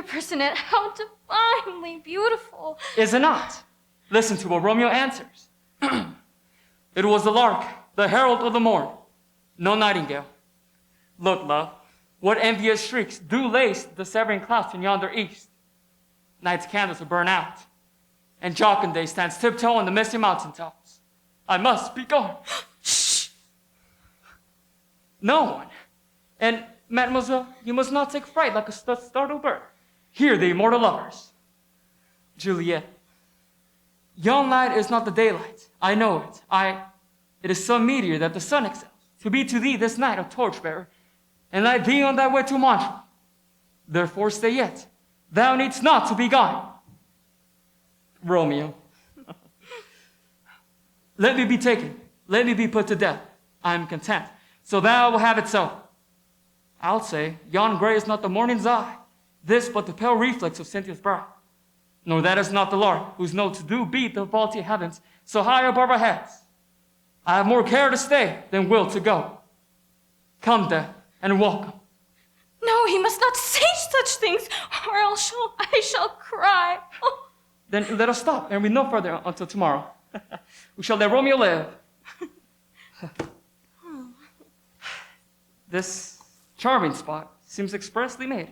Monsieur Personette, how divinely beautiful. Is it not? Listen to what Romeo answers. It was the lark, the herald of the morn, no nightingale. Look, love, what envious shrieks do lace the severing clouds in yonder east. Night's candles will burn out, and Jocund stands tiptoe on the misty mountaintops. I must be gone. Shh! No one. And, mademoiselle, you must not take fright like a startled bird. Hear the immortal lovers. Juliet, yon light is not the daylight. I know it. It is some meteor that the sun excels. To be to thee this night a torchbearer, and light thee on thy way to Montreal. Therefore stay yet. Thou needst not to be gone. Romeo. Let me be taken. Let me be put to death. I am content. So thou will have it so. I'll say, yon gray is not the morning's eye, this but the pale reflex of Cynthia's brow. Nor that is not the lark, whose notes do beat the vaulty heavens so high above our heads. I have more care to stay than will to go. Come, death, and welcome. No, he must not say such things, or else I shall cry. Oh. Then let us stop and read no further until tomorrow. We shall let Romeo live. This charming spot seems expressly made.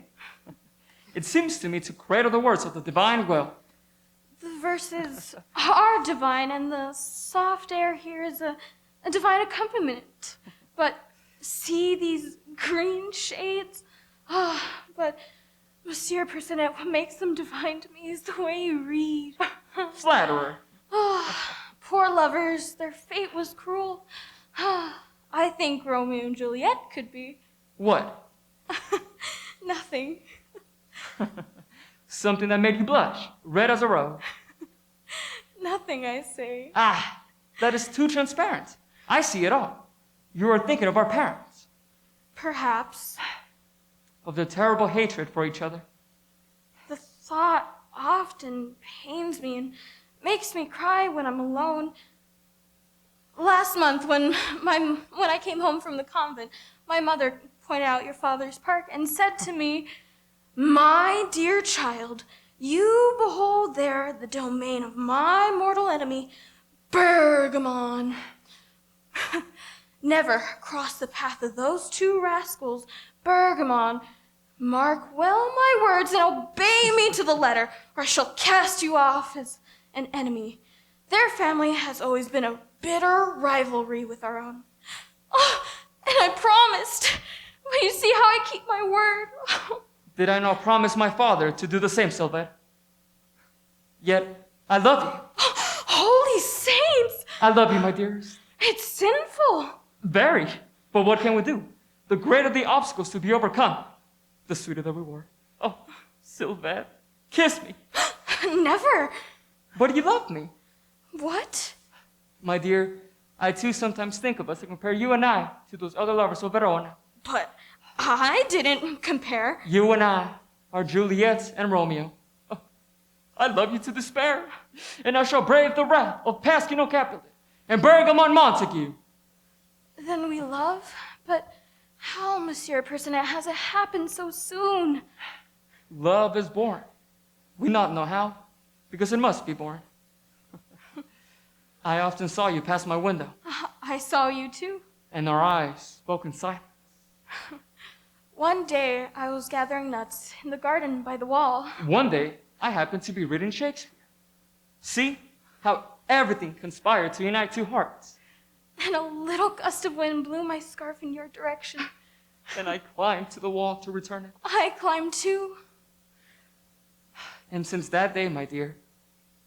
It seems to me to cradle the words of the divine will. The verses are divine, and the soft air here is a divine accompaniment. But see these green shades? But Monsieur Personette, what makes them divine to me is the way you read. Flatterer. Poor lovers, their fate was cruel. I think Romeo and Juliet could be. What? Nothing. Something that made you blush, red as a rose. Nothing, I say. That is too transparent. I see it all. You are thinking of our parents. Perhaps. Of their terrible hatred for each other. The thought often pains me and makes me cry when I'm alone. Last month, when I came home from the convent, my mother pointed out your father's park and said to me, "My dear child, you behold there the domain of my mortal enemy, Bergamon. Never cross the path of those two rascals, Bergamon. Mark well my words and obey me to the letter, or I shall cast you off as an enemy. Their family has always been a bitter rivalry with our own. Oh, and I promised. But you see how I keep my word." Did I not promise my father to do the same, Sylvette? Yet, I love you. Holy saints! I love you, my dearest. It's sinful. Very. But what can we do? The greater the obstacles to be overcome, the sweeter the reward. Oh, Sylvette, kiss me. Never. But you love me. What? My dear, I too sometimes think of us to compare you and I to those other lovers of Verona. But I didn't compare. You and I are Juliet and Romeo. Oh, I love you to despair, and I shall brave the wrath of Pasquino Capulet and Bergamon Montague. Then we love? But how, Monsieur Personette, has it happened so soon? Love is born. We not know how, because it must be born. I often saw you pass my window. I saw you too. And our eyes spoke in silence. One day, I was gathering nuts in the garden by the wall. One day, I happened to be reading Shakespeare. See how everything conspired to unite two hearts. And a little gust of wind blew my scarf in your direction. And I climbed to the wall to return it. I climbed too. And since that day, my dear,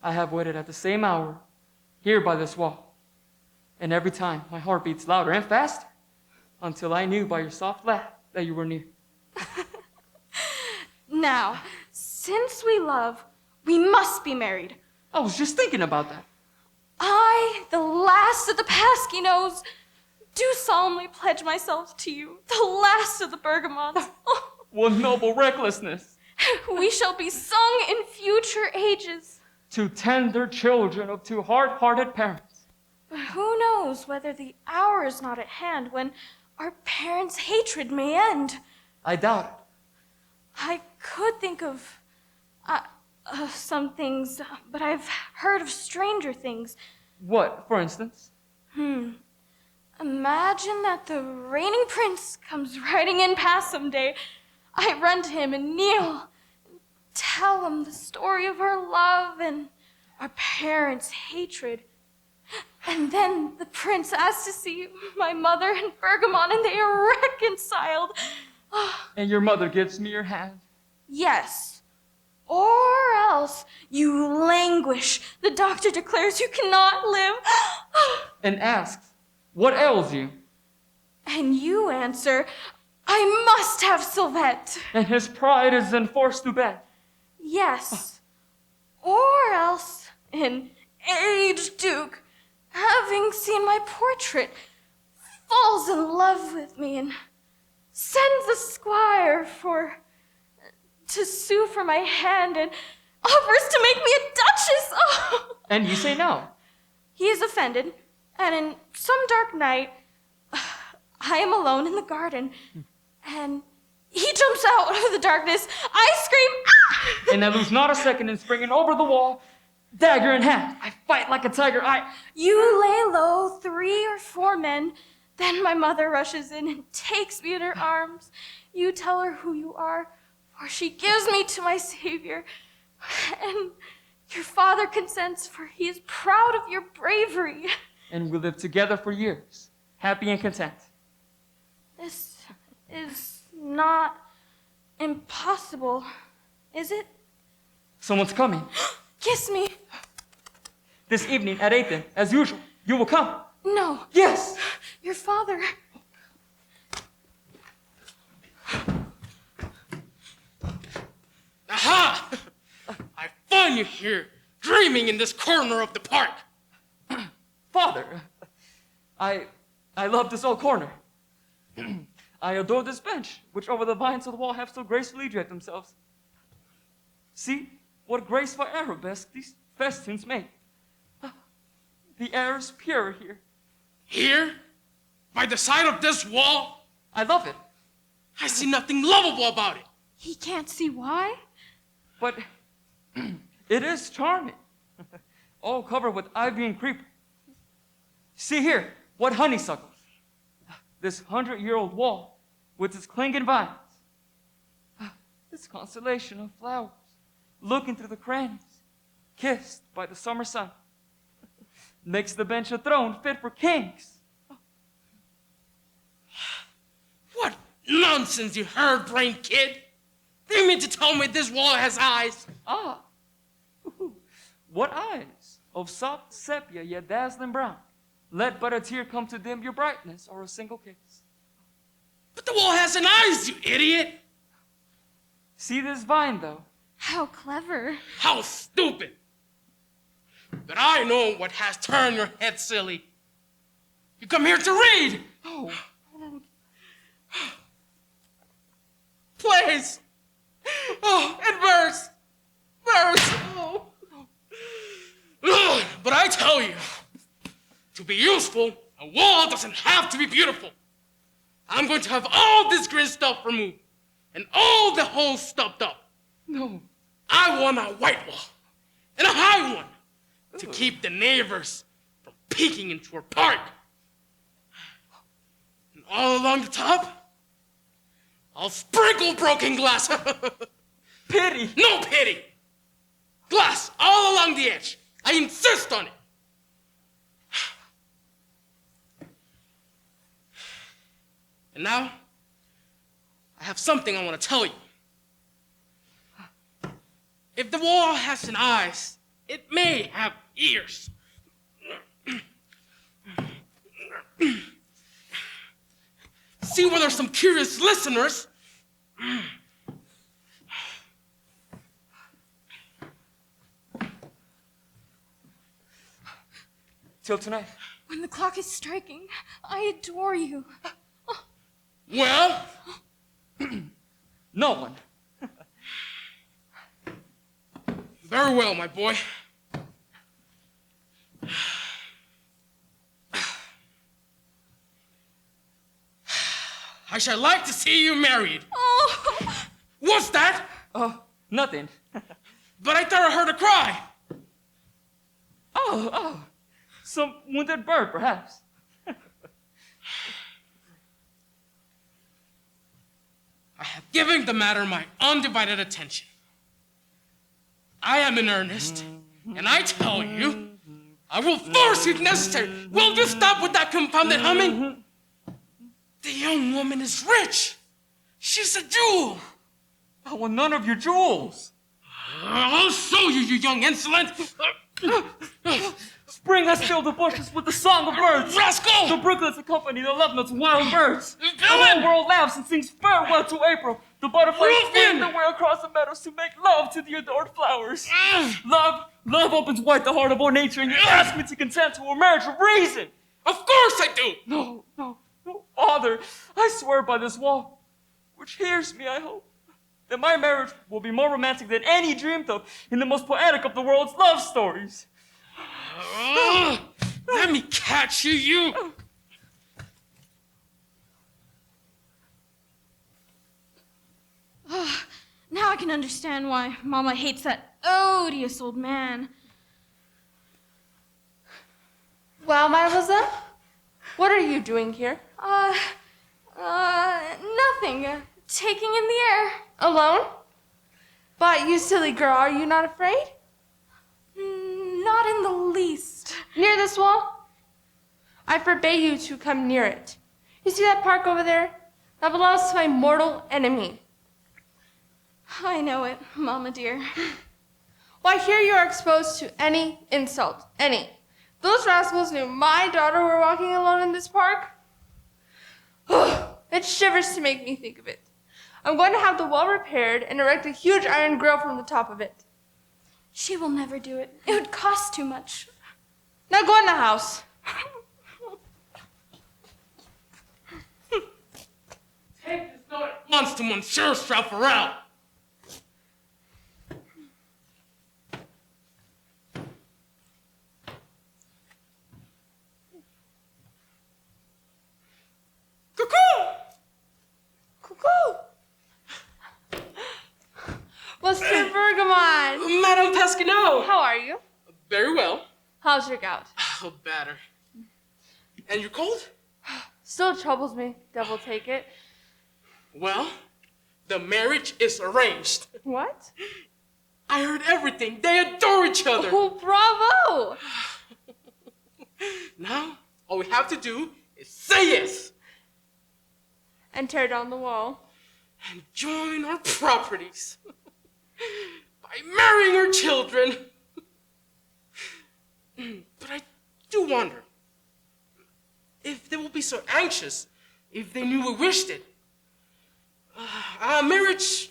I have waited at the same hour, here by this wall. And every time, my heart beats louder and faster, until I knew by your soft laugh that you were near. Now, since we love, we must be married. I was just thinking about that. I, the last of the Pasquinos, do solemnly pledge myself to you, the last of the Bergamons. Oh. What noble recklessness! We shall be sung in future ages. Two tender children of two hard-hearted parents. But who knows whether the hour is not at hand when our parents' hatred may end. I doubt it. I could think of some things, but I've heard of stranger things. What, for instance? Imagine that the reigning prince comes riding in past someday. I run to him and kneel, tell him the story of our love and our parents' hatred. And then the prince asks to see my mother and Bergamot, and they are reconciled. And your mother gives me your hand? Yes. Or else you languish. The doctor declares you cannot live. And asks, what ails you? And you answer, I must have Sylvette. And his pride is then forced to bed. Yes. Or else an aged duke, having seen my portrait, falls in love with me and sends a squire to sue for my hand and offers to make me a duchess. Oh. And you say no. He is offended, and in some dark night, I am alone in the garden, and he jumps out of the darkness. I scream, ah! And I lose not a second in springing over the wall, dagger in hand. I fight like a tiger. You lay low 3 or 4 men. Then my mother rushes in and takes me in her arms. You tell her who you are, for she gives me to my Savior. And your father consents, for he is proud of your bravery. And we live together for years, happy and content. This is not impossible, is it? Someone's coming. Kiss me. This evening at 8 then, as usual. You will come. No. Yes. Your father. Aha! I find you here, dreaming in this corner of the park. Father, I love this old corner. I adore this bench, which over the vines of the wall have so gracefully draped themselves. See what graceful arabesque these festoons make. The air is pure here. Here? By the side of this wall? I love it. I see nothing lovable about it. He can't see why? But it is charming. All covered with ivy and creeper. See here, what honeysuckles. This 100-year-old wall with its clinging vines. This constellation of flowers looking through the crannies, kissed by the summer sun. Makes the bench a throne fit for kings. What nonsense, you herd-brained kid! Do you mean to tell me this wall has eyes? Ah, what eyes? Of soft sepia yet dazzling brown. Let but a tear come to dim your brightness or a single kiss. But the wall hasn't eyes, you idiot! See this vine, though? How clever. How stupid! But I know what has turned your head silly. You come here to read! Oh. Please! Oh, and verse! Verse! Oh. Ugh, but I tell you, to be useful, a wall doesn't have to be beautiful. I'm going to have all this green stuff removed, and all the holes stopped up. No. I want a white wall, and a high one, to keep the neighbors from peeking into our park. And all along the top, I'll sprinkle broken glass. Pity. No pity. Glass all along the edge. I insist on it. And now, I have something I want to tell you. If the wall has an eyes, it may have ears. See whether some curious listeners Till tonight. When the clock is striking, I adore you. Well, No one. very well, my boy. I shall like to see you married. Oh, What's that? Oh, nothing. But I thought I heard a cry. Oh. Some wounded bird, perhaps. I have given the matter my undivided attention. I am in earnest, and I tell you, I will force if necessary. Will you stop with that confounded humming? The young woman is rich. She's a jewel. I want none of your jewels. I'll show you, you young insolent. Spring has filled the bushes with the song of birds. Rascal! The brooklets accompany the love notes of wild birds. The Villain! whole world laughs and sings farewell to April. The butterflies Ruffian! fling their way across the meadows to make love to the adored flowers. Love opens wide the heart of all nature, and you ask me to consent to a marriage of reason. Of course I do. No, Father, I swear by this wall, which hears me, I hope, that my marriage will be more romantic than any dreamed of in the most poetic of the world's love stories. Let me catch you, you. Now I can understand why Mama hates that odious old man. Well, mademoiselle, what are you doing here? Nothing. Taking in the air. Alone? But you silly girl, are you not afraid? Not in the least. Near this wall? I forbade you to come near it. You see that park over there? That belongs to my mortal enemy. I know it, Mama dear. Why, here you are exposed to any insult. Any. Those rascals knew my daughter were walking alone in this park. It shivers to make me think of it. I'm going to have the wall repaired and erect a huge iron grill from the top of it. She will never do it. It would cost too much. Now go in the house. Take this note at once to Monsieur Straffarel. Mr. Bergamot. Madame Pasquinot. How are you? Very well. How's your gout? Oh, better. And you're cold? Still troubles me. Devil take it. Well, the marriage is arranged. What? I heard everything. They adore each other. Oh, bravo! Now, all we have to do is say yes. And tear down the wall. And join our properties. By marrying our children. But I do wonder if they will be so anxious if they knew we wished it. A marriage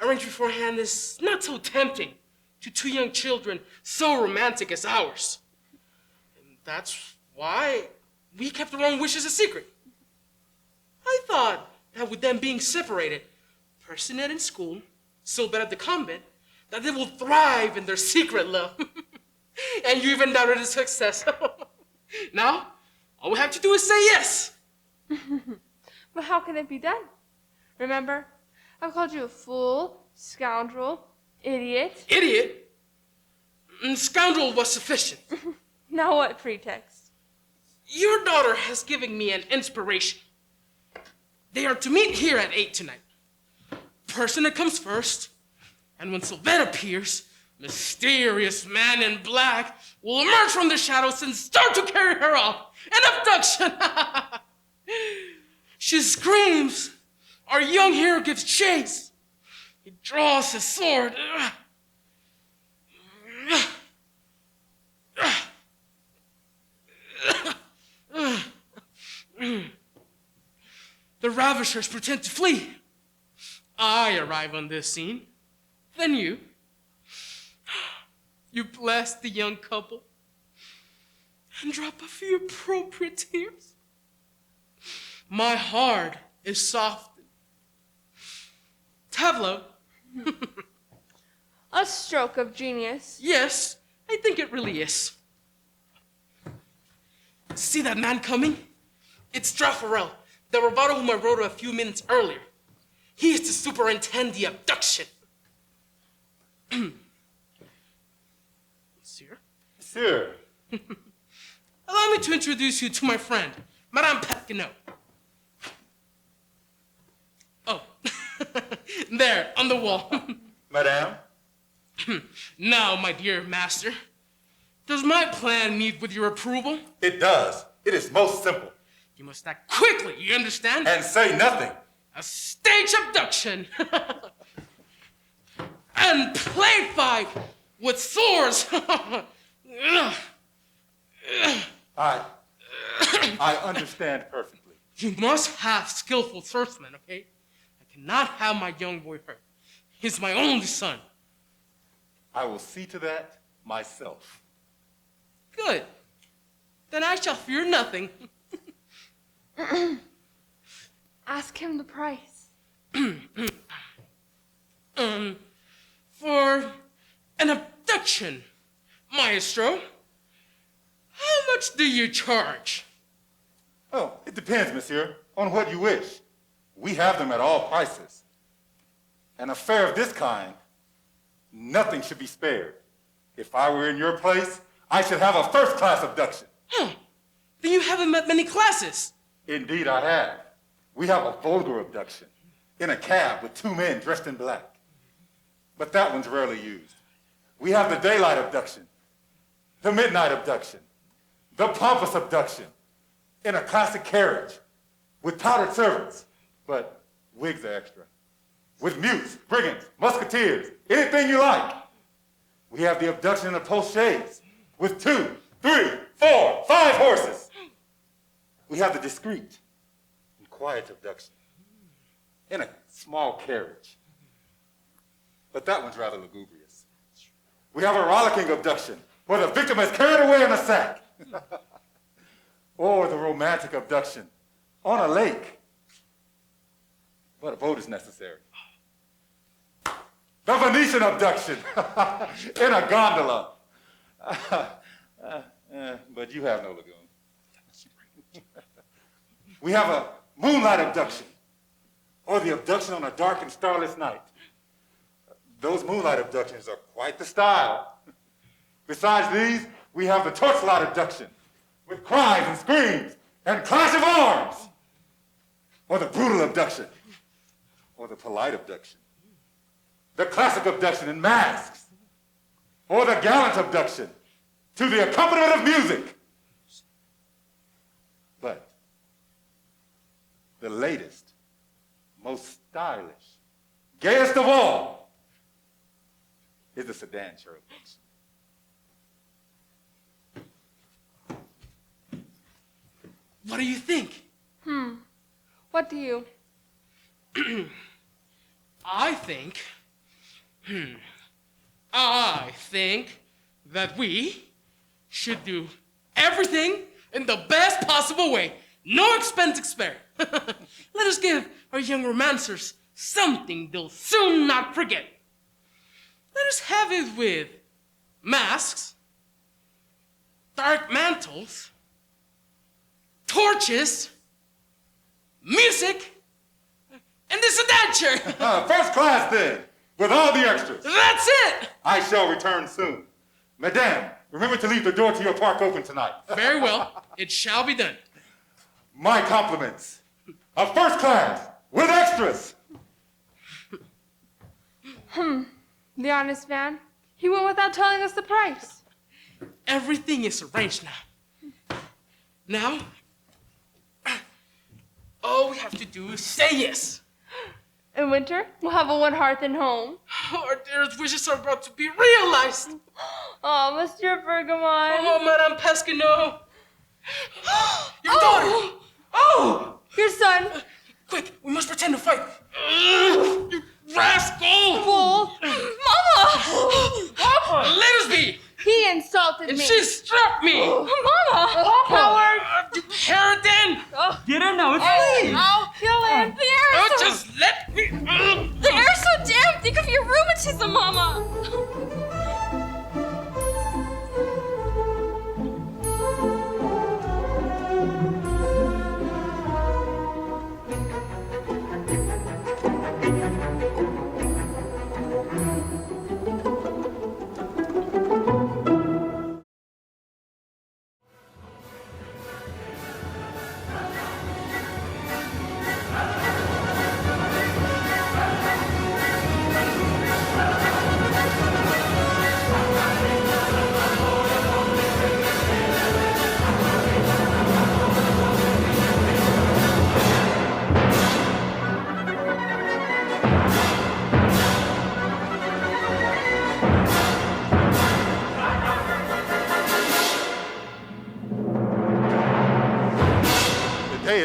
arranged beforehand is not so tempting to two young children so romantic as ours. And that's why we kept our own wishes a secret. I thought that with them being separated, Persinet in school, Silbert at the convent, that they will thrive in their secret love. And you even doubted its success. Now, all we have to do is say yes. But how can it be done? Remember, I've called you a fool, scoundrel, idiot. Idiot? Scoundrel was sufficient. Now what pretext? Your daughter has given me an inspiration. They are to meet here at 8 tonight. Persinet comes first, and when Sylvette appears, mysterious man in black will emerge from the shadows and start to carry her off. An abduction! She screams. Our young hero gives chase. He draws his sword. The ravishers pretend to flee. I arrive on this scene. Then you. You bless the young couple and drop a few appropriate tears. My heart is softened. Tableau. A stroke of genius. Yes, I think it really is. See that man coming? It's Straffarel, the bravado whom I wrote a few minutes earlier. He is to superintend the abduction. Monsieur? Sir. Allow me to introduce you to my friend, Madame Paquinot. Oh, there, on the wall. Madame? Now, my dear master, does my plan meet with your approval? It does. It is most simple. You must act quickly, you understand? And say nothing. A stage abduction. And play fight with swords. I understand perfectly. You must have skillful swordsmen, okay? I cannot have my young boy hurt. He's my only son. I will see to that myself. Good. Then I shall fear nothing. Ask him the price. For an abduction, maestro, how much do you charge? Oh, it depends, monsieur, on what you wish. We have them at all prices. An affair of this kind, nothing should be spared. If I were in your place, I should have a first-class abduction. Then you haven't met many classes. Indeed, I have. We have a vulgar abduction in a cab with two men dressed in black. But that one's rarely used. We have the daylight abduction, the midnight abduction, the pompous abduction in a classic carriage with powdered servants, but wigs are extra. With mutes, brigands, musketeers, anything you like. We have the abduction in a post chaise with 2, 3, 4, 5 horses. We have the discreet and quiet abduction in a small carriage. But that one's rather lugubrious. We have a rollicking abduction where the victim is carried away in a sack. Or the romantic abduction on a lake. But a boat is necessary. The Venetian abduction in a gondola. But you have no lagoon. We have a moonlight abduction, or the abduction on a dark and starless night. Those moonlight abductions are quite the style. Besides these, we have the torchlight abduction, with cries and screams and clash of arms, or the brutal abduction, or the polite abduction, the classic abduction in masks, or the gallant abduction to the accompaniment of music. But the latest, most stylish, gayest of all is the sedan chair abduction. What do you think? What do you? I think that we should do everything in the best possible way. No expense spared. Let us give our young romancers something they'll soon not forget. Let us have it with masks, dark mantles, torches, music, and this sedan chair. First class then, with all the extras. That's it. I shall return soon. Madame, remember to leave the door to your park open tonight. Very well. It shall be done. My compliments. A first class, with extras. The honest man? He went without telling us the price. Everything is arranged now. Now, all we have to do is say yes. In winter, we'll have a one-hearthed home. Our dearest wishes are about to be realized. Oh, Mr. Bergamot. Oh, Madame Pescano. Your daughter. Oh! Your son. Quick, we must pretend to fight. You rascal! Fool. Mama! Papa! Let us be! He insulted And me. she struck me! Mama! Coward. You Harridan! Get in now, it's me! I'll kill him. The air is so, Just let me... the air's so damp. Think of your rheumatism, Mama.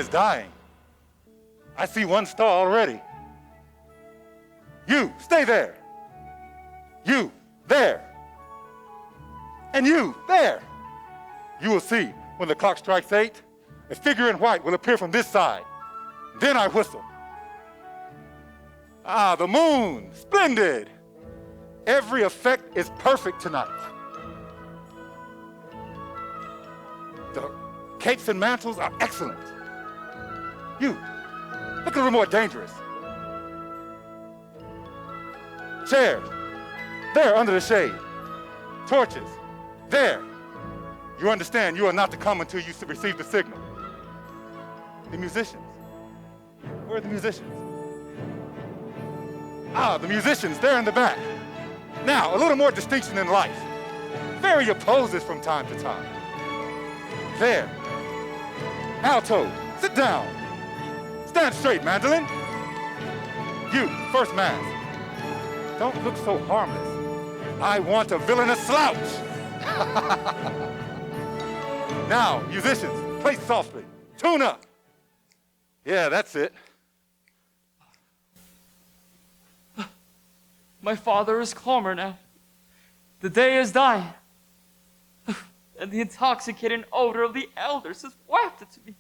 is dying. I see one star already. You, stay there. You, there. And you, there. You will see when the clock strikes 8, a figure in white will appear from this side. Then I whistle. Ah, the moon, splendid. Every effect is perfect tonight. The capes and mantles are excellent. You, look a little more dangerous. Chairs, there under the shade. Torches, there. You understand you are not to come until you receive the signal. The musicians, where are the musicians? Ah, the musicians, they're in the back. Now, a little more distinction in life. Vary your poses from time to time. There. Alto, sit down. Stand straight, mandolin. You, first mask. Don't look so harmless. I want a villainous slouch. Now, musicians, play softly. Tune up. Yeah, that's it. My father is calmer now. The day is dying. And the intoxicating odor of the elders is wafted to me.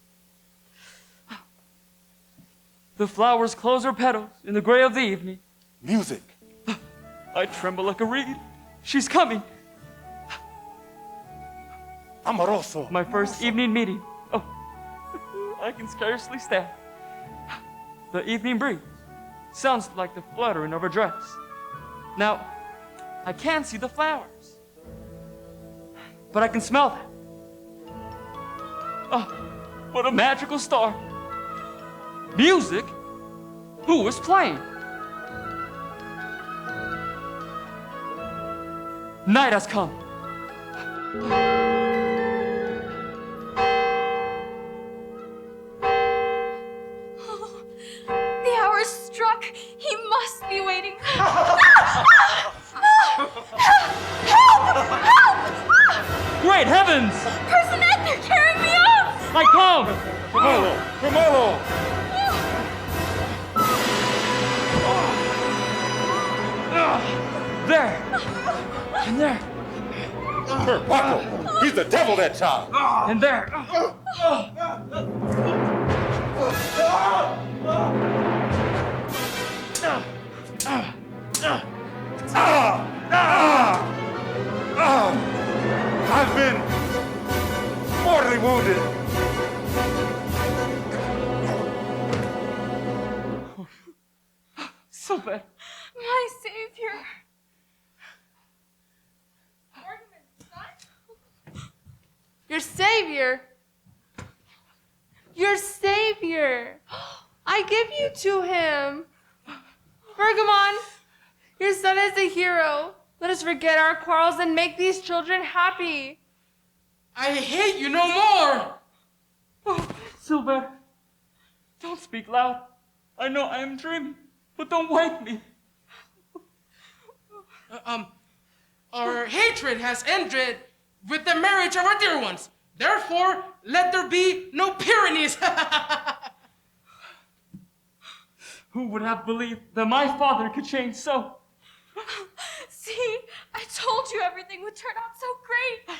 The flowers close their petals in the gray of the evening. Music. I tremble like a reed. She's coming. Amoroso. My first evening meeting. Oh, I can scarcely stand. The evening breeze sounds like the fluttering of her dress. Now, I can't see the flowers, but I can smell them. Oh, what a magical star. Music? Who is playing? Night has come. The hour's struck. He must be waiting. Great heavens! Personette, they're carrying me off! I come! Tremolo. Tremolo. There! And there! Per Paco. He's the devil, that child. And there! I've been mortally wounded. So bad. My savior. Your savior. Your savior. I give you to him. Bergamon, your son is a hero. Let us forget our quarrels and make these children happy. I hate you no more. Oh, Silver, don't speak loud. I know I am dreaming, but don't wake me. Our hatred has ended with the marriage of our dear ones. Therefore, let there be no Pyrenees. Who would have believed that my father could change so? See, I told you everything would turn out so great.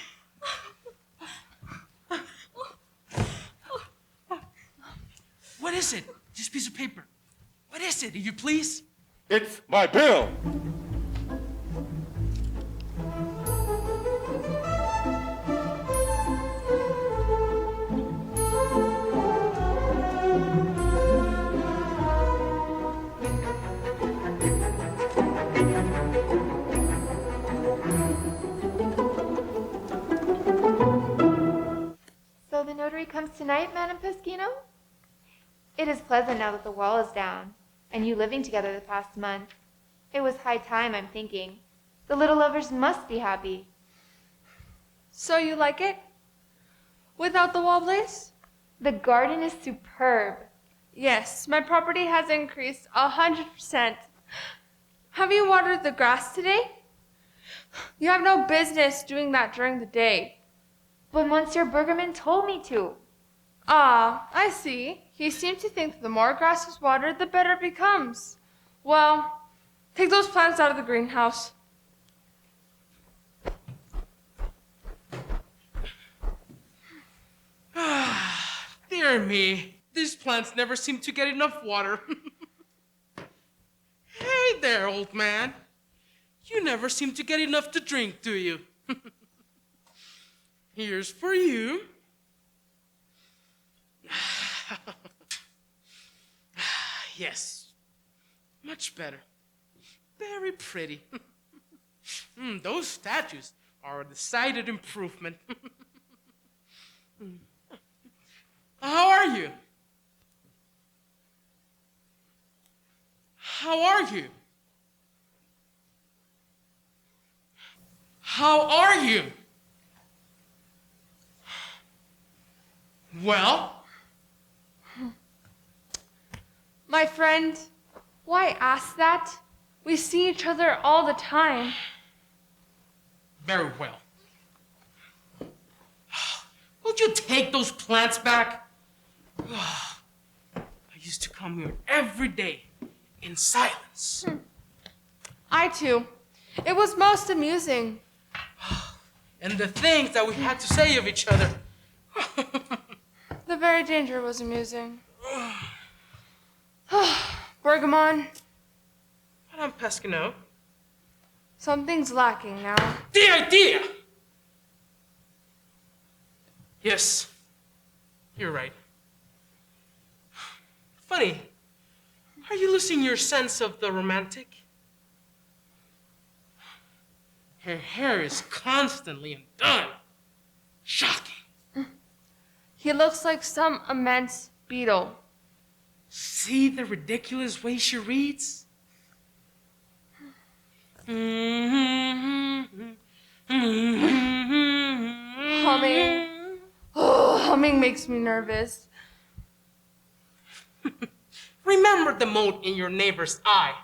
What is it? This piece of paper. What is it, if you please? It's my bill. So the notary comes tonight, Madame Pesquino? It is pleasant now that the wall is down, and you living together the past month. It was high time, I'm thinking. The little lovers must be happy. So you like it? Without the wall blaze? The garden is superb. Yes, my property has increased 100%. Have you watered the grass today? You have no business doing that during the day. But Monsieur Bergerman told me to. Ah, I see. He seems to think that the more grass is watered, the better it becomes. Well, take those plants out of the greenhouse. Dear me, these plants never seem to get enough water. Hey there, old man. You never seem to get enough to drink, do you? Here's for you. Yes, much better. Very pretty. Those statues are a decided improvement. How are you? How are you? How are you? Well? My friend, why ask that? We see each other all the time. Very well. Will you take those plants back? I used to come here every day in silence. I too. It was most amusing. And the things that we had to say of each other. The very danger was amusing. Bergamon, Madame Pasquineau, something's lacking now. the idea! Yes, you're right. Funny, are you losing your sense of the romantic? Her hair is constantly undone. Shocking. He looks like some immense beetle. See the ridiculous way she reads? Humming. Oh, humming makes me nervous. Remember the mote in your neighbor's eye.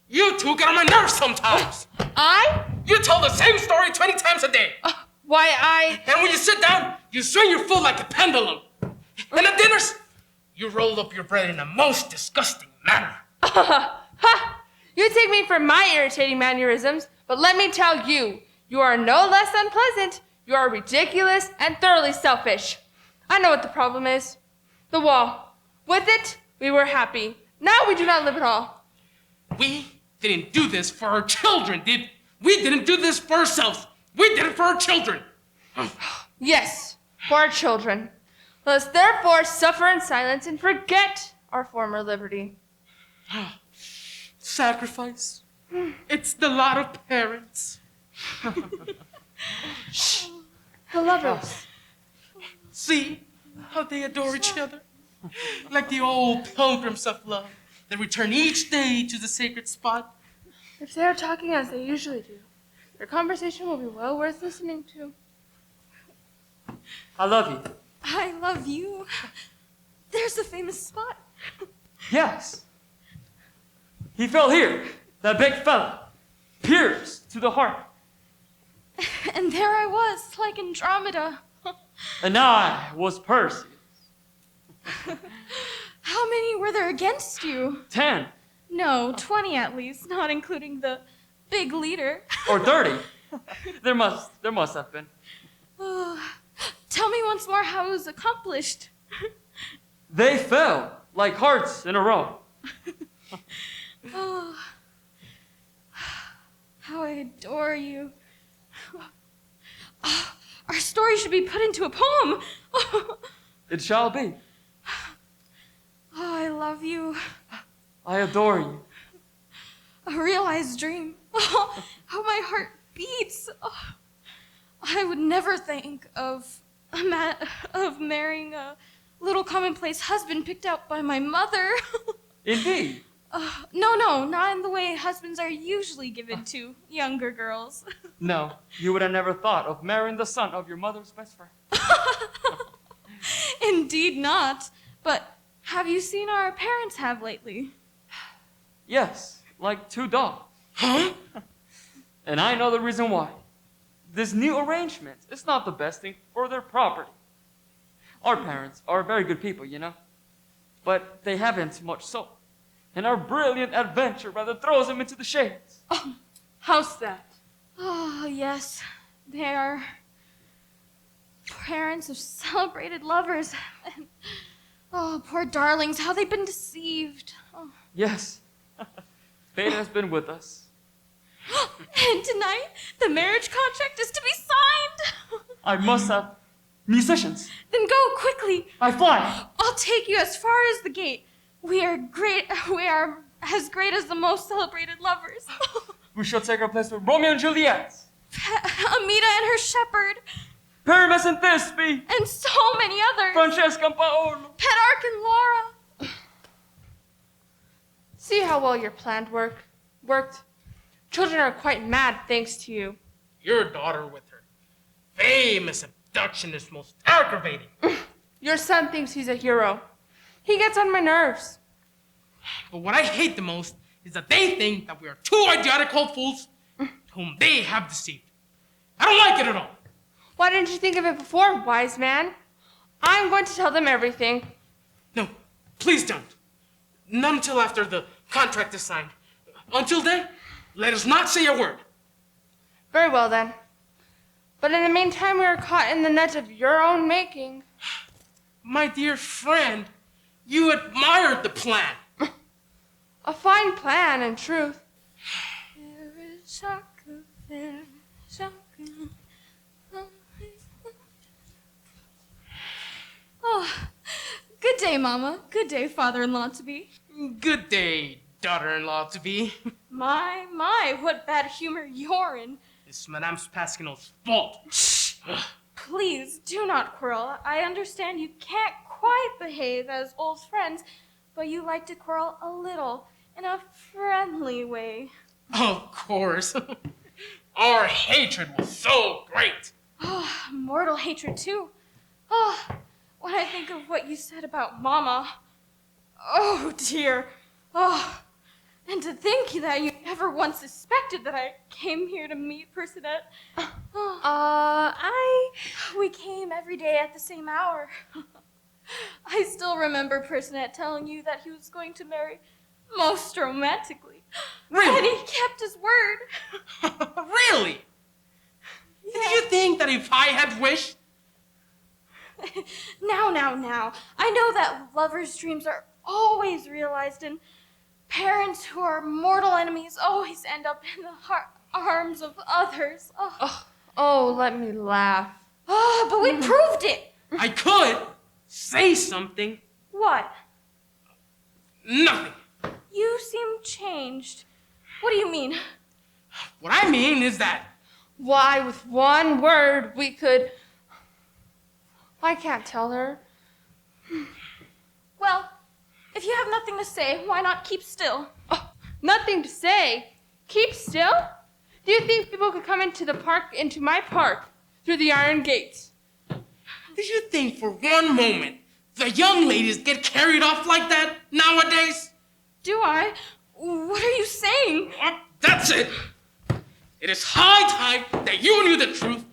You two get on my nerves sometimes. I? You tell the same story 20 times a day. Why, I... And when you sit down, you swing your foot like a pendulum. And at dinners, you roll up your bread in a most disgusting manner. Ha! You take me for my irritating mannerisms, but let me tell you, you are no less unpleasant. You are ridiculous and thoroughly selfish. I know what the problem is. The wall. With it, we were happy. Now we do not live at all. We didn't do this for our children, we didn't do this for ourselves. We did it for our children. Yes, for our children. Let us therefore suffer in silence and forget our former liberty. Sacrifice. It's the lot of parents. Shh. The lovers. See how they adore each other? Like the old pilgrims of love that return each day to the sacred spot. If they are talking as they usually do, their conversation will be well worth listening to. I love you. I love you. There's the famous spot. Yes. He fell here, that big fella, pierced to the heart. And there I was, like Andromeda. And I was Perseus. How many were there against you? 10 No, 20 at least, not including the big leader. or 30. There must have been. Oh, tell me once more how it was accomplished. They fell like hearts in a row. Oh, how I adore you. Oh, our story should be put into a poem. It shall be. Oh, I love you. I adore you. A realized dream. Oh, how my heart beats. Oh, I would never think of marrying a little commonplace husband picked out by my mother. Indeed. No, not in the way husbands are usually given to younger girls. No, you would have never thought of marrying the son of your mother's best friend. Indeed not. But have you seen our parents have lately? Yes, like 2 dogs. Huh? And I know the reason why. This new arrangement is not the best thing for their property. Our parents are very good people, but they haven't much soul. And our brilliant adventure rather throws them into the shades. Oh, how's that? Oh, yes. They are parents of celebrated lovers. And, oh, poor darlings, how they've been deceived. Oh. Yes. Fate has been with us. And tonight, the marriage contract is to be signed. I must have musicians. Then go quickly. I fly. I'll take you as far as the gate. We are as great as the most celebrated lovers. We shall take our place with Romeo and Juliet. Amita and her shepherd. Pyramus and Thisbe. And so many others. Francesca and Paolo. Petrarch and Laura. See how well your plan worked? Children are quite mad thanks to you. Your daughter with her famous abduction is most aggravating. Your son thinks he's a hero. He gets on my nerves. But what I hate the most is that they think that we are two idiotic hopefuls whom they have deceived. I don't like it at all. Why didn't you think of it before, wise man? I'm going to tell them everything. No, please don't. Not until after the contract is signed. Until then, let us not say a word. Very well, then. But in the meantime, we are caught in the net of your own making. My dear friend, you admired the plan. A fine plan, in truth. Oh, good day, Mama. Good day, father-in-law to be. Good day, daughter-in-law to be. My, what bad humor you're in. It's Madame Pasquinot's fault. Please do not quarrel. I understand you can't quite behave as old friends, but you like to quarrel a little in a friendly way. Of course. Our hatred was so great. Oh, mortal hatred too. Oh, when I think of what you said about Mama. Oh dear. Oh, and to think that you never once suspected that I came here to meet Percinet. We came every day at the same hour. I still remember Percinet telling you that he was going to marry most romantically. Really? And he kept his word. Really? Yeah. Did you think that if I had wished? Now. I know that lovers' dreams are always realized, and parents who are mortal enemies always end up in the arms of others. Oh, let me laugh. But we proved it. I could say something. What? Nothing. You seem changed. What do you mean? What I mean is that Why, with one word, we could... I can't tell her. Well, if you have nothing to say, why not keep still? Oh, nothing to say. Keep still? Do you think people could come into my park, through the iron gates? did you think for one moment the young ladies get carried off like that nowadays? Do I? What are you saying? That's it. It is high time that you knew the truth,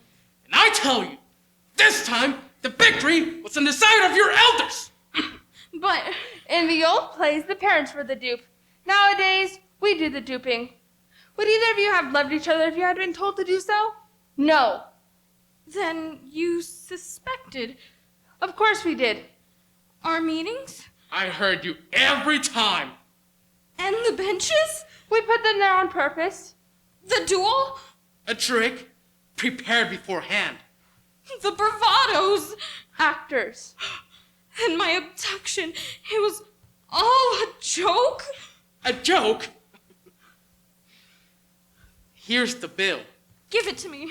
and I tell you, this time the victory was on the side of your elders. But In the old plays, the parents were the dupe. Nowadays, we do the duping. Would either of you have loved each other if you had been told to do so? No. then you suspected Of course we did. our meetings I heard you every time. and the benches, We put them there on purpose. the duel, A trick prepared beforehand. the bravados, Actors. and my abduction. It was all a joke. A joke? Here's the bill. Give it to me.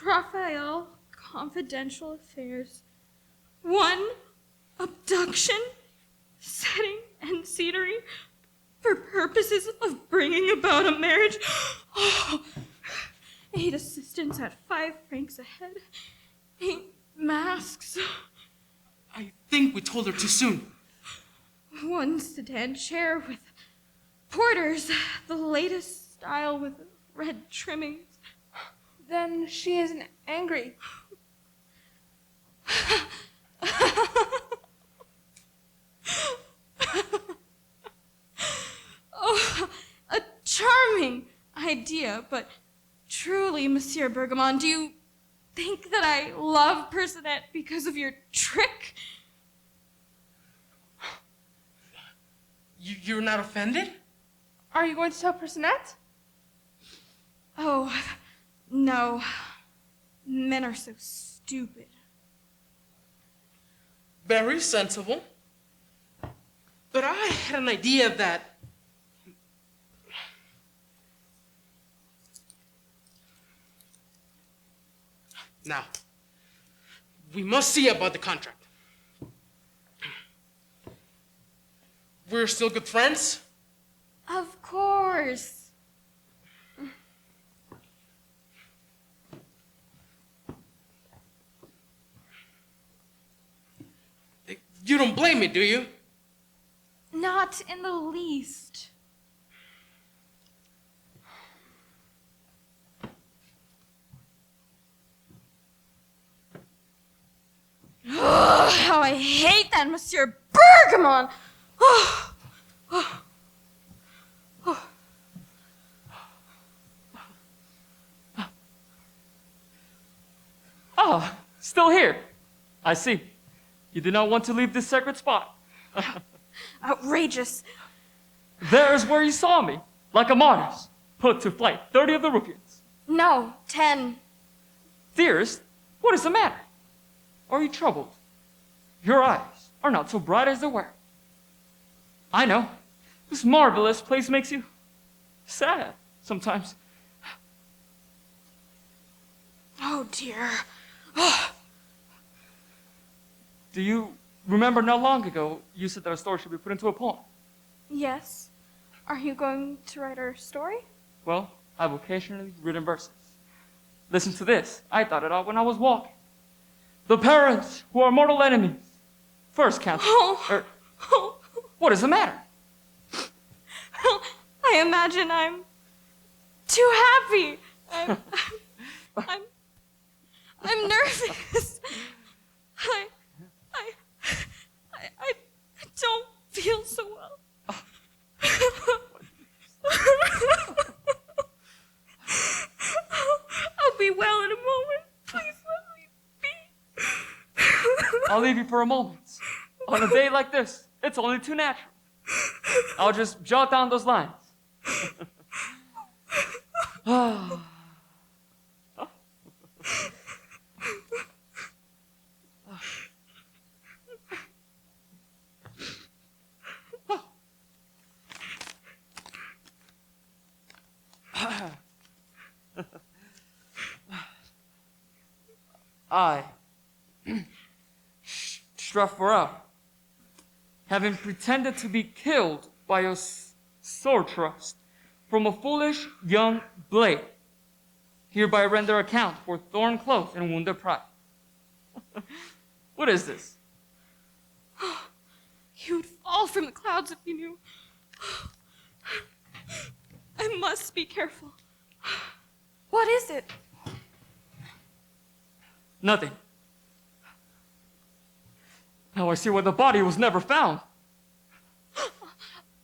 Raphael, confidential affairs. 1, abduction, setting, and scenery for purposes of bringing about a marriage. 8 assistants at 5 francs a head. 8 masks. I think we told her too soon. 1 sedan chair with porters, the latest style with red trimmings. Then she isn't angry. Oh, a charming idea, but truly, Monsieur Bergamon, do you think that I love Personette because of your trick? You're not offended? Are you going to tell Personette? Oh, no. Men are so stupid. Very sensible. But I had an idea that... Now, we must see about the contract. We're still good friends? Of course. You don't blame me, do you? Not in the least. Ugh, how I hate that Monsieur Bergamon! Oh, oh, oh. Ah, still here. I see. You do not want to leave this sacred spot. Outrageous. There's where you saw me, like a martyr's, put to flight 30 of the ruffians. No, 10. Dearest, what is the matter? Are you troubled? Your eyes are not so bright as they were. I know. This marvelous place makes you sad sometimes. Oh, dear. Do you remember not long ago you said that a story should be put into a poem? Yes. Are you going to write our story? Well, I've occasionally written verses. Listen to this. I thought it out when I was walking. The parents who are mortal enemies. First count. Oh. What is the matter? I imagine I'm too happy. I'm nervous. I don't feel so well. I'll be well in a moment. Please let me be. I'll leave you for a moment. On a day like this, it's only too natural. I'll just jot down those lines. I, Straffarel, having pretended to be killed by your sword thrust from a foolish young blade, hereby render account for thorn close and wounded pride. What is this? You'd fall from the clouds if you knew. I must be careful. What is it? Nothing. Now I see why the body was never found.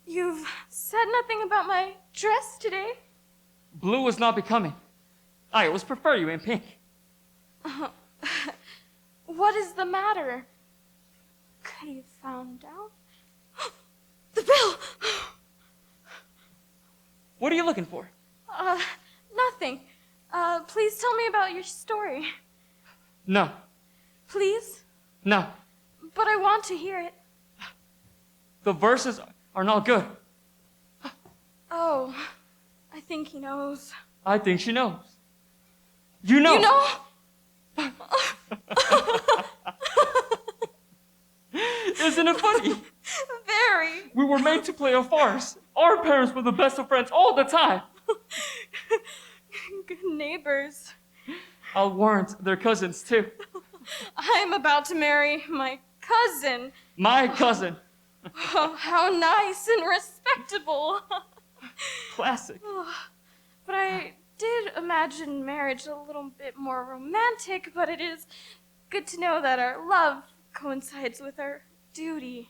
You've said nothing about my dress today. Blue is not becoming. I always prefer you in pink. What is the matter? Could you found out? The bill! What are you looking for? Nothing. Please tell me about your story. No. Please? No. But I want to hear it. The verses are not good. Oh, I think he knows. I think she knows. You know. You know? Isn't it funny? Very. We were made to play a farce. Our parents were the best of friends all the time. Good neighbors. I'll warrant they're cousins too. I'm about to marry my cousin. My cousin. Oh, how nice and respectable. Classic. But I did imagine marriage a little bit more romantic, but it is good to know that our love coincides with our duty.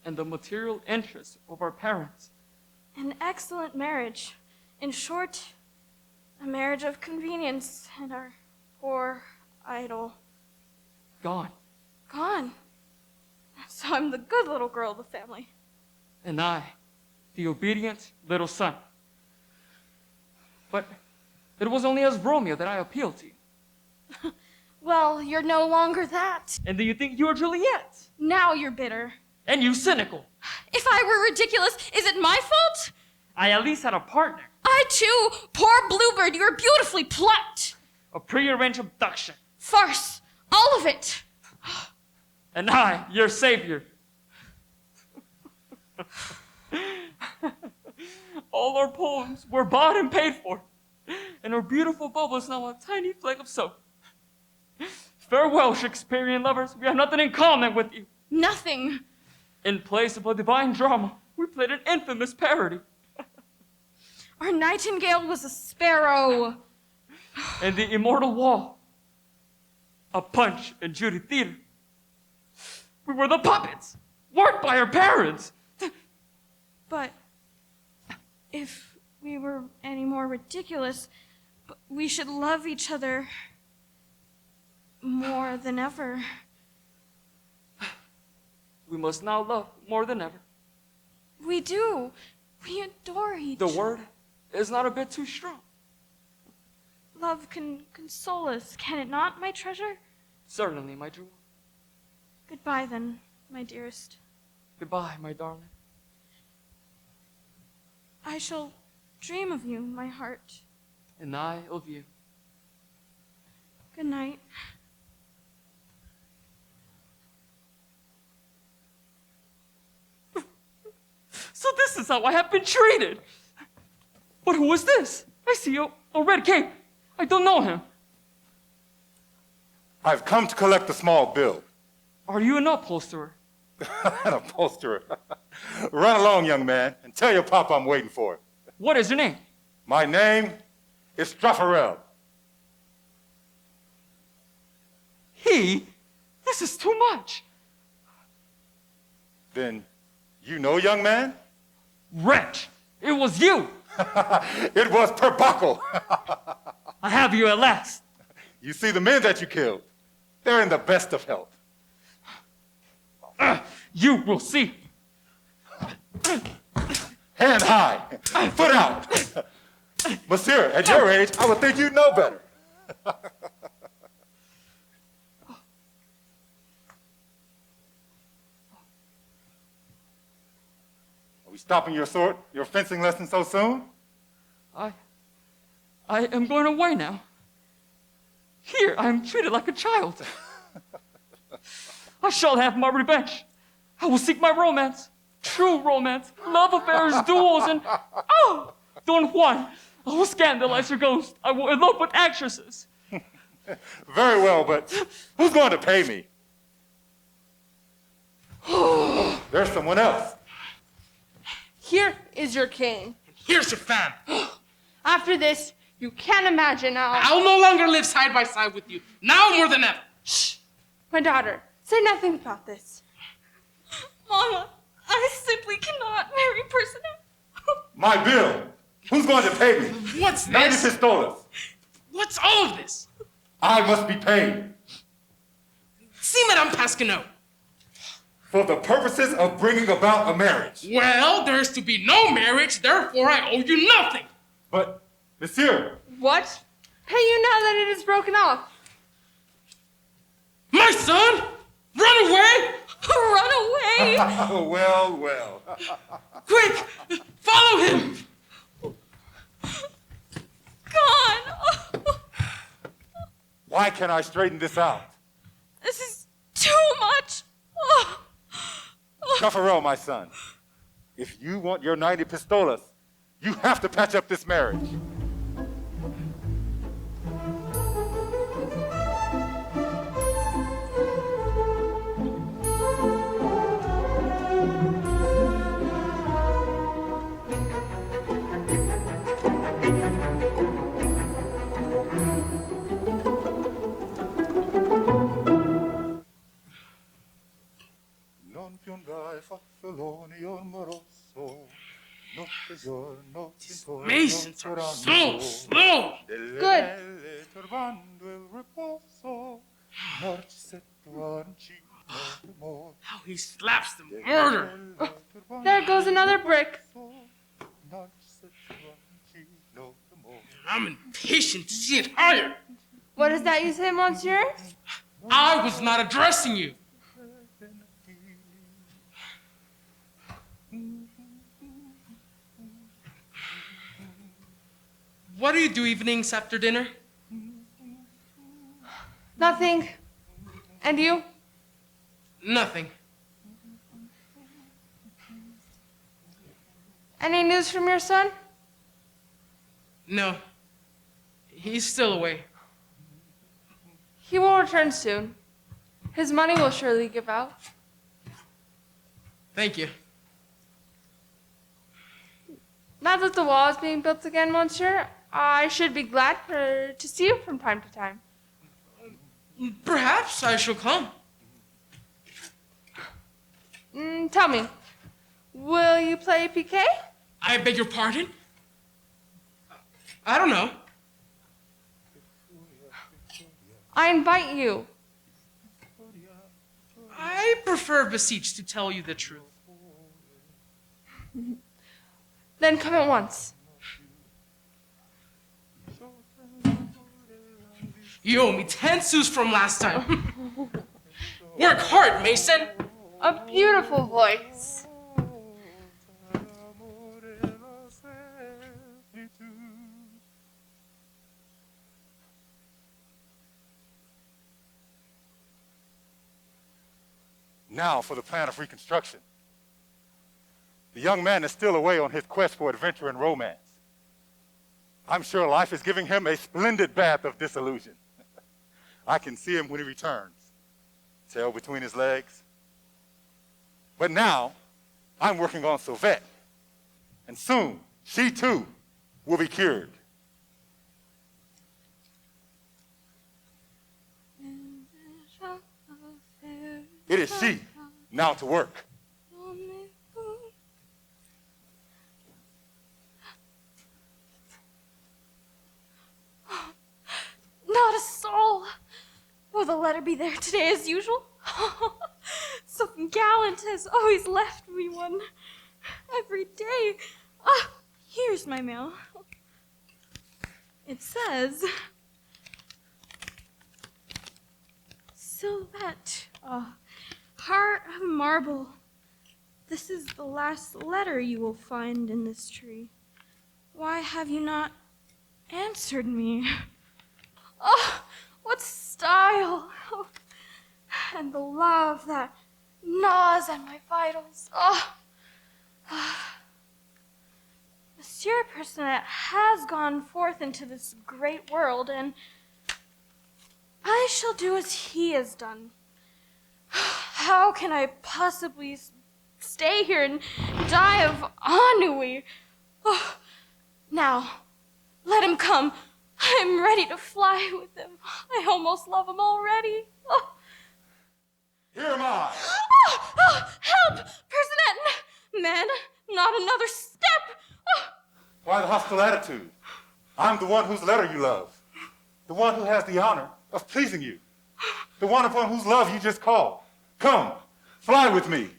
And the material interests of our parents. An excellent marriage. In short, a marriage of convenience, and our poor idol Gone. gone. So I'm the good little girl of the family. And I, the obedient little son. But it was only as Romeo that I appealed to you. Well, you're no longer that. And do you think you're Juliet? Now you're bitter. And you cynical. If I were ridiculous, is it my fault? I at least had a partner. I too, poor Bluebird, you were beautifully plucked. A prearranged abduction. Farce, all of it. And I, your savior. All our poems were bought and paid for. And our beautiful bubble is now a tiny flake of soap. Farewell, Shakespearean lovers. We have nothing in common with you. Nothing. In place of a divine drama, we played an infamous parody. Our nightingale was a sparrow. And the immortal wall, a Punch and Judy theater. We were the puppets, worked by our parents. But if we were any more ridiculous, we should love each other more than ever. We must now love more than ever. We do. We adore each The other. word is not a bit too strong. Love can console us, can it not, my treasure? Certainly, my jewel. Goodbye then, my dearest. Goodbye, my darling. I shall dream of you, my heart. And I of you. Good night. So this is how I have been treated. But who is this? I see a red cape. I don't know him. I've come to collect a small bill. Are you an upholsterer? An upholsterer. Run along, young man, and tell your papa I'm waiting for him. What is your name? My name is Straffarel. He? This is too much. Then you know, young man? Wretch! It was you! It was per buckle. I have you at last. You see the men that you killed? They're in the best of health. You will see. Hand high, foot out. Monsieur, at your age, I would think you'd know better. Are we stopping your fencing lesson so soon? I am going away now. Here, I am treated like a child. I shall have my revenge. I will seek my romance. True romance. Love affairs, duels, and... Oh! Don Juan. I will scandalize your ghost. I will elope with actresses. Very well, but who's going to pay me? There's someone else. Here is your king. Here's your fam. After this, you can't imagine how... I'll no longer live side by side with you, now more than ever. Shh! My daughter, say nothing about this. Mama, I simply cannot marry Personal. My bill. Who's going to pay me? What's 90 this? pistolas. What's all of this? I must be paid. See, Madame Pasquineau. For the purposes of bringing about a marriage. Well, there is to be no marriage, therefore I owe you nothing. But, monsieur, What? Pay you now that it is broken off. My son? Run away? Run away! well, well. Quick! Follow him! Gone! Why can't I straighten this out? This is too much! Caffarel, my son, if you want your 90 pistolas, you have to patch up this marriage. Masons are so slow. Good. How he slaps the murder. There goes another brick. I'm impatient to see it higher. What is that you say, monsieur? I was not addressing you. What do you do evenings after dinner? Nothing. And you? Nothing. Any news from your son? No. He's still away. He will return soon. His money will surely give out. Thank you. Now that the wall is being built again, monsieur, I should be glad to see you from time to time. Perhaps I shall come. Tell me, will you play piquet? I beg your pardon? I don't know. I invite you. I prefer beseech to tell you the truth. Then come at once. You owe me 10 sous from last time. Work hard, Mason. A beautiful voice. Now for the plan of reconstruction. The young man is still away on his quest for adventure and romance. I'm sure life is giving him a splendid bath of disillusion. I can see him when he returns, tail between his legs. But now, I'm working on Sylvette, and soon, she too will be cured. It is she, now to work. Not a soul. Will the letter be there today as usual? So gallant has always left me one every day. Ah, here's my mail. It says, Sylvette, heart of marble. This is the last letter you will find in this tree. Why have you not answered me? Oh, what style! Oh, and the love that gnaws at my vitals. Oh. Monsieur Personette has gone forth into this great world, and I shall do as he has done. How can I possibly stay here and die of ennui? Oh, now, let him come. I'm ready to fly with him. I almost love him already. Oh. Here am I. Help! Personette! Man, not another step! Oh. Why the hostile attitude? I'm the one whose letter you love. The one who has the honor of pleasing you. The one upon whose love you just called. Come, fly with me.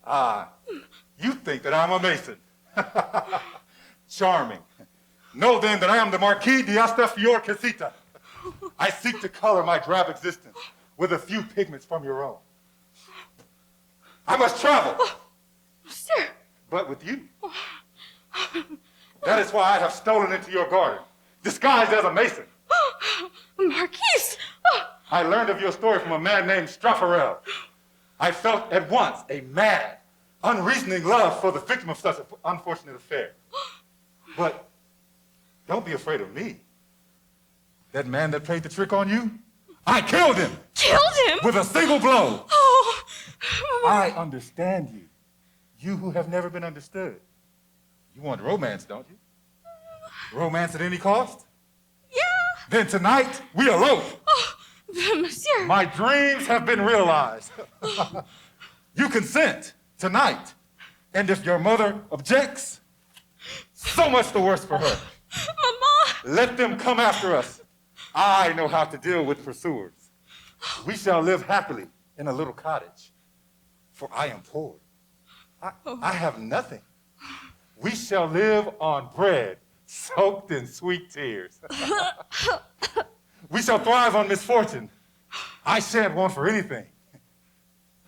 Man! You think that I'm a Mason. Charming. Know then that I am the Marquis d'Astafior-Casita. I seek to color my drab existence with a few pigments from your own. I must travel. Sir. But with you. That is why I have stolen into your garden, disguised as a Mason. Marquise! I learned of your story from a man named Straffarel. I felt at once a mad, unreasoning love for the victim of such an unfortunate affair. But don't be afraid of me. That man that played the trick on you, I killed him. Killed him? With a single blow. Oh. I understand you. You who have never been understood. You want romance, don't you? Romance at any cost? Yeah. Then tonight, we elope. Oh, monsieur. My dreams have been realized. You consent tonight. And if your mother objects, so much the worse for her. Mama! Let them come after us. I know how to deal with pursuers. We shall live happily in a little cottage, for I am poor. I have nothing. We shall live on bread soaked in sweet tears. We shall thrive on misfortune. I shan't want for anything.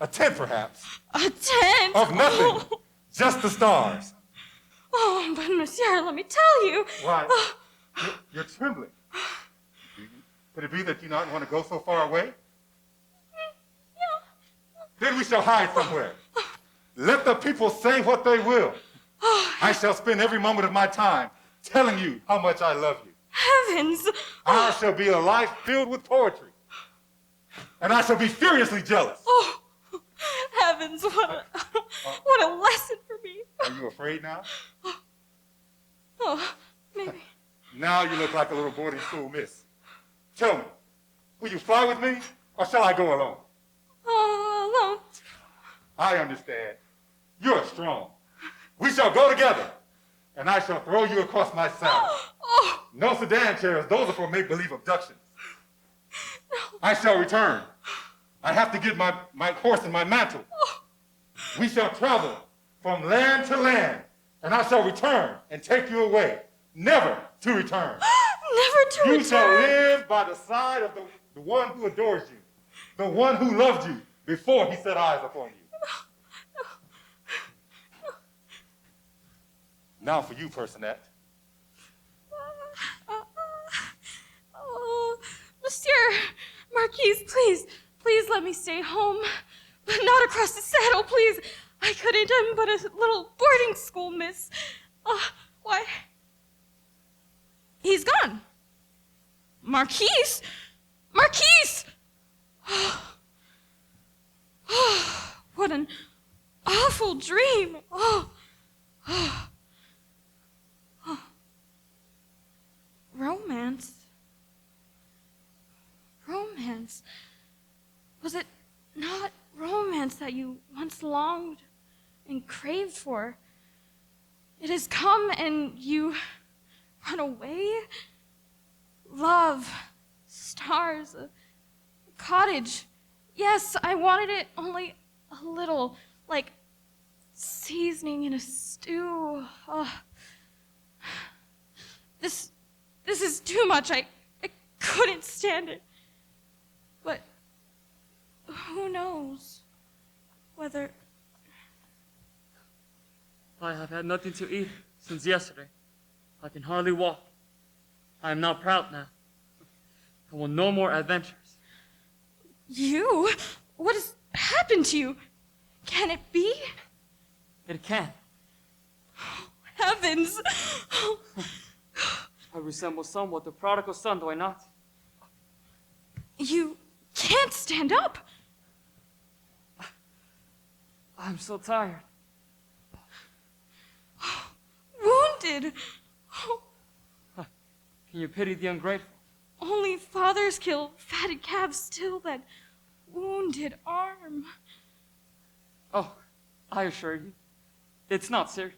A tent, perhaps. A tent? Of nothing. Just the stars. Oh, but monsieur, let me tell you. Why, you're trembling. Could it be that you not want to go so far away? Yeah. Then we shall hide somewhere. Let the people say what they will. I shall spend every moment of my time telling you how much I love you. Heavens! Ours shall be a life filled with poetry. And I shall be furiously jealous. Oh, heavens, what a lesson for me. Are you afraid now? Oh, maybe. Now you look like a little boarding school miss. Tell me, will you fly with me, or shall I go alone? Oh, alone. I understand. You're strong. We shall go together, and I shall throw you across my saddle. Oh, No sedan chairs, those are for make-believe abductions. no. I shall return. I have to get my horse and my mantle. We shall travel from land to land, and I shall return and take you away, never to return. Never to You return. shall live by the side of the one who adores you, the one who loved you before he set eyes upon you. Now for you, Personette. Oh, Monsieur, Marquise, please let me stay home. But not across the saddle, please. I couldn't. I'm but a little boarding school miss. Why? He's gone. Marquise? Marquise! What an awful dream. Romance? Romance? Was it not romance that you once longed and craved for? It has come and you run away? Love, stars, a cottage. Yes, I wanted it only a little, like seasoning in a stew. This is too much. I couldn't stand it. But who knows whether... I have had nothing to eat since yesterday. I can hardly walk. I am not proud now. I want no more adventures. You? What has happened to you? Can it be? It can. Heavens! I resemble somewhat the prodigal son, do I not? You can't stand up. I'm so tired. Wounded. Can you pity the ungrateful? Only fathers kill fatted calves, still that wounded arm. Oh, I assure you, it's not serious.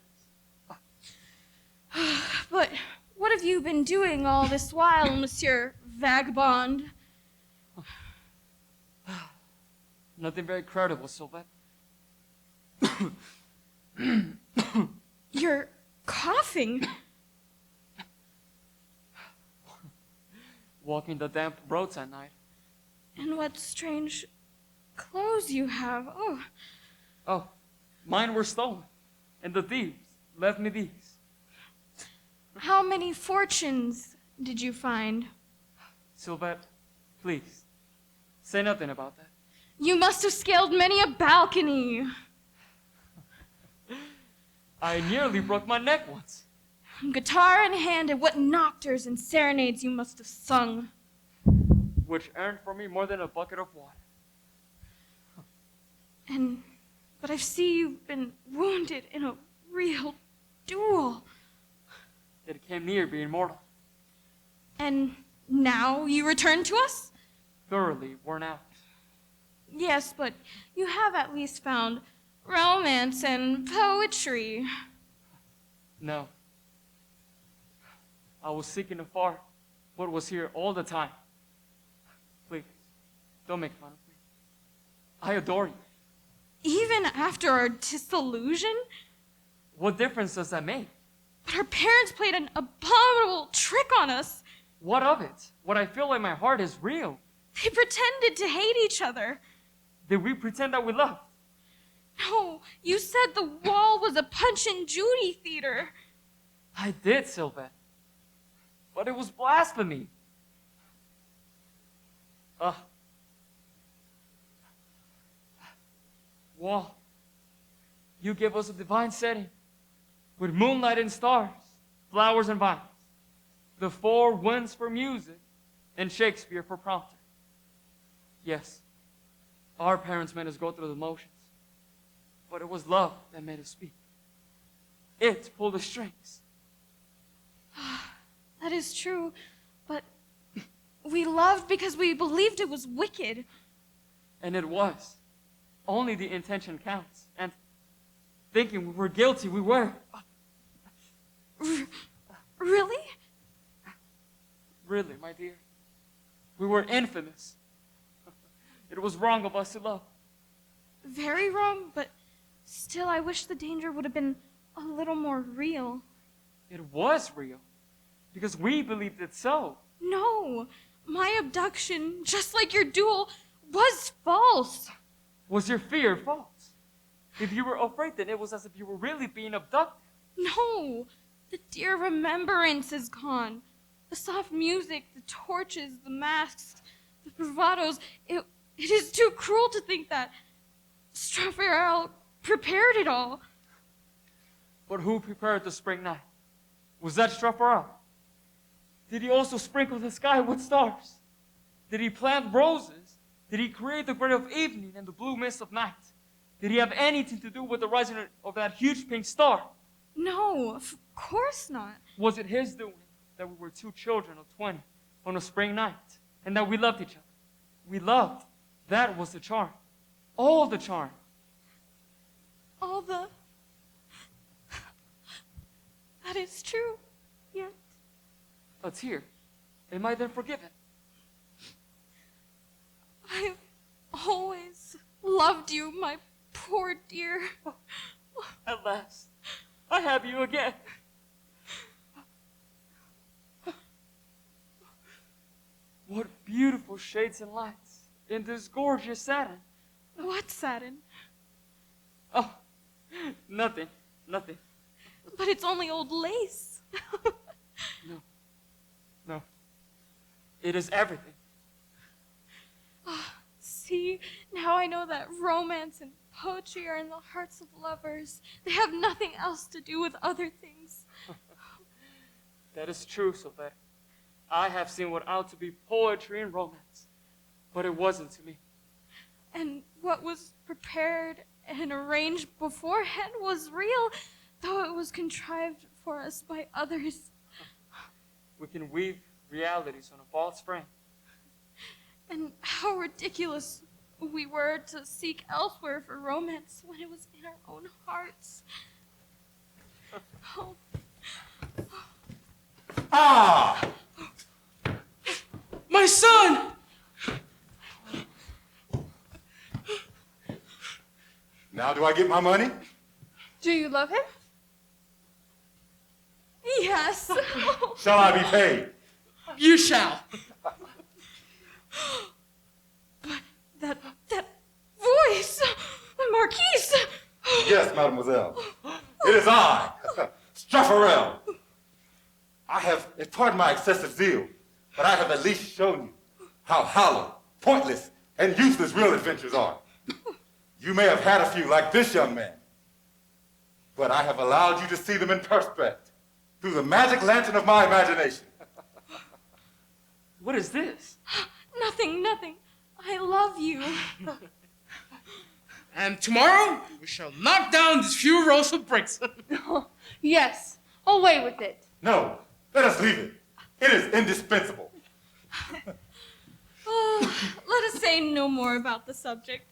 But what have you been doing all this while, Monsieur Vagabond? Nothing very credible, Sylvette. You're coughing. Walking the damp roads at night. And what strange clothes you have. Oh, mine were stolen, and the thieves left me these. How many fortunes did you find? Sylvette, please, say nothing about that. You must have scaled many a balcony. I nearly broke my neck once. Guitar in hand, and what nocturnes and serenades you must have sung. Which earned for me more than a bucket of water. But I see you've been wounded in a real duel. It came near being mortal. And now you return to us? Thoroughly worn out. Yes, but you have at least found romance and poetry. No. I was seeking afar what was here all the time. Please, don't make fun of me. I adore you. Even after our disillusion? What difference does that make? But our parents played an abominable trick on us. What of it? What I feel in my heart is real. They pretended to hate each other. Did we pretend that we loved? No, you said the wall was a Punch and Judy theater. I did, Sylvette. But it was blasphemy. Wall, you give us a divine setting with moonlight and stars, flowers and vines, the four winds for music, and Shakespeare for prompter. Yes, our parents made us go through the motions, but it was love that made us speak. It pulled the strings. That is true, but we loved because we believed it was wicked. And it was. Only the intention counts. And thinking we were guilty, we were. Really? Really, my dear. We were infamous. It was wrong of us to love. Very wrong, but still I wish the danger would have been a little more real. It was real. Because we believed it so. No, my abduction, just like your duel, was false. Was your fear false? If you were afraid, then it was as if you were really being abducted. No, the dear remembrance is gone. The soft music, the torches, the masks, the bravados. It is too cruel to think that Straffarel prepared it all. But who prepared the spring night? Was that Straffarel? Did he also sprinkle the sky with stars? Did he plant roses? Did he create the gray of evening and the blue mist of night? Did he have anything to do with the rising of that huge pink star? No, of course not. Was it his doing that we were two children of 20 on a spring night and that we loved each other? We loved. That was the charm. All the charm. All the... That is true, yet... A tear. Am I then forgiven? I've always loved you, my poor dear. At last, I have you again. What beautiful shades and lights in this gorgeous satin. What satin? Oh, nothing. But it's only old lace. No. It is everything. See, now I know that romance and poetry are in the hearts of lovers. They have nothing else to do with other things. That is true, Sylvette. I have seen what ought to be poetry and romance, but it wasn't to me. And what was prepared and arranged beforehand was real, though it was contrived for us by others. We can weave realities on a false frame. And how ridiculous we were to seek elsewhere for romance when it was in our own hearts. Oh. Ah! My son! Now do I get my money? Do you love him? Yes. Shall I be paid? You shall. But that voice, Marquise. Yes, mademoiselle. It is I, Straffarel. I have, pardon my excessive zeal, but I have at least shown you how hollow, pointless, and useless real adventures are. You may have had a few like this young man, but I have allowed you to see them in perspective through the magic lantern of my imagination. What is this? Nothing. I love you. And tomorrow, we shall knock down these few rows of bricks. Yes, away with it. No, let us leave it. It is indispensable. Oh, let us say no more about the subject.